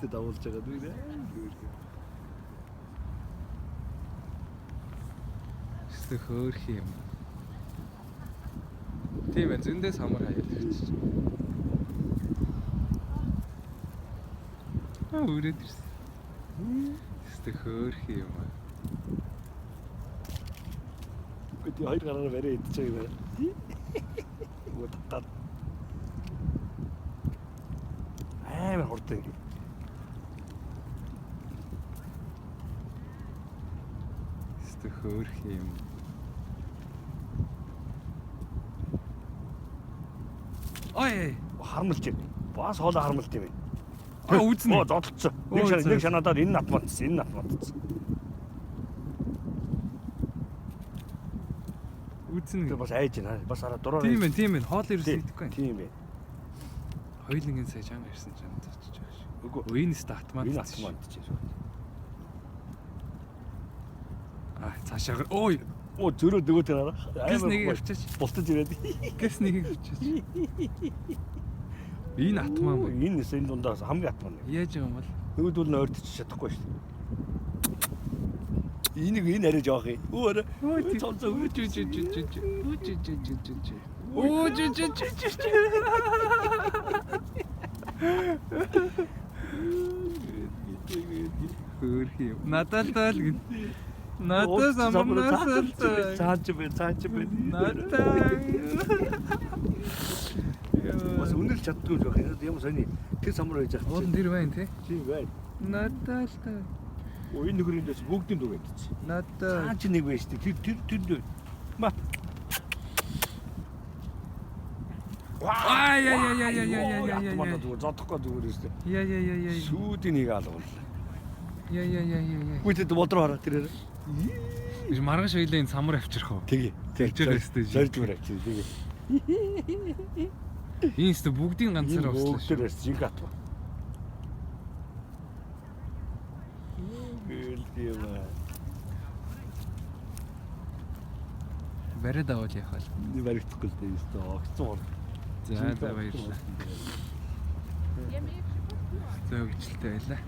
Тэд давуулж байгаа дүү нэ. Өстө хөөх юм. Тийм ээ зөндөөс хамар хаяад ирчих. Үрээд ирсэн. Өстө хөөх юм. Гэтэл хоёр гараар барай идчихээ юм байна. Уутаад. Амар хурдан ингэ. Өстө хөөх юм. Ой, Харамлж байна. Бас хоолой харамлт юм байна. Үзнэ. Зодолцсон. Нэг шанаадаар энэ нат мандсан. Үзнэ. Тэр бас айж байна. Бас араа дураар. Тийм ээ. Хоол ирсэн идэхгүй. Тийм ээ. Хоёулынгийн сая чанга ирсэн чанга очиж байгаа шүү. Үгүй. Уинст автомат. Энэ автомат ч юм. Цаашаа. Ой. Зөрөө дөгөөд байна. Гэс нэг авчаач. Бусдаж ирээд. Гэс нэг авчаач. Энэ атмаа мөн. Энэ дундаас хамгийн атмаа. Яаж юм бол? Нөгөөдөл нь ойртож чадахгүй шүү дээ. Энэ арай жоох юм. Өөр. Цонцоо үүж. Хөөх юм. Надад л надад самнаас цаач бэ. надад. Бас үнэл чаддгүй жоох юм. Ямар сони тэр самар байж байгаа. Уул нэр байна тий. Тийм байна. Надад л Энэ нөхрийн дэс бүгдийн дүү байдаг чи. надад. Цаач нэг байж тий. Тэр. Мат. Яа. Зодохгүй зүгээр шүү дээ. Яа. Сүүдийн нэг алгуул. Яа. Гүйтэд бодроо хараа тэрээр. Иш маргааш хоёлын самар авчрах уу? Тэгээ. Тэгчээрээстэй. Зоржмөр авчи. Тэгээ. Иймээс бүгдийн ганцаар авчлаа шүү. Бүгдээрээс жиг атва. Гэлгийва. Бариад авал яах вэ? Баригдахгүй л дээ ёстой. Огцсон. За баярлалаа. Зөв хөвчлөлтэй байлаа.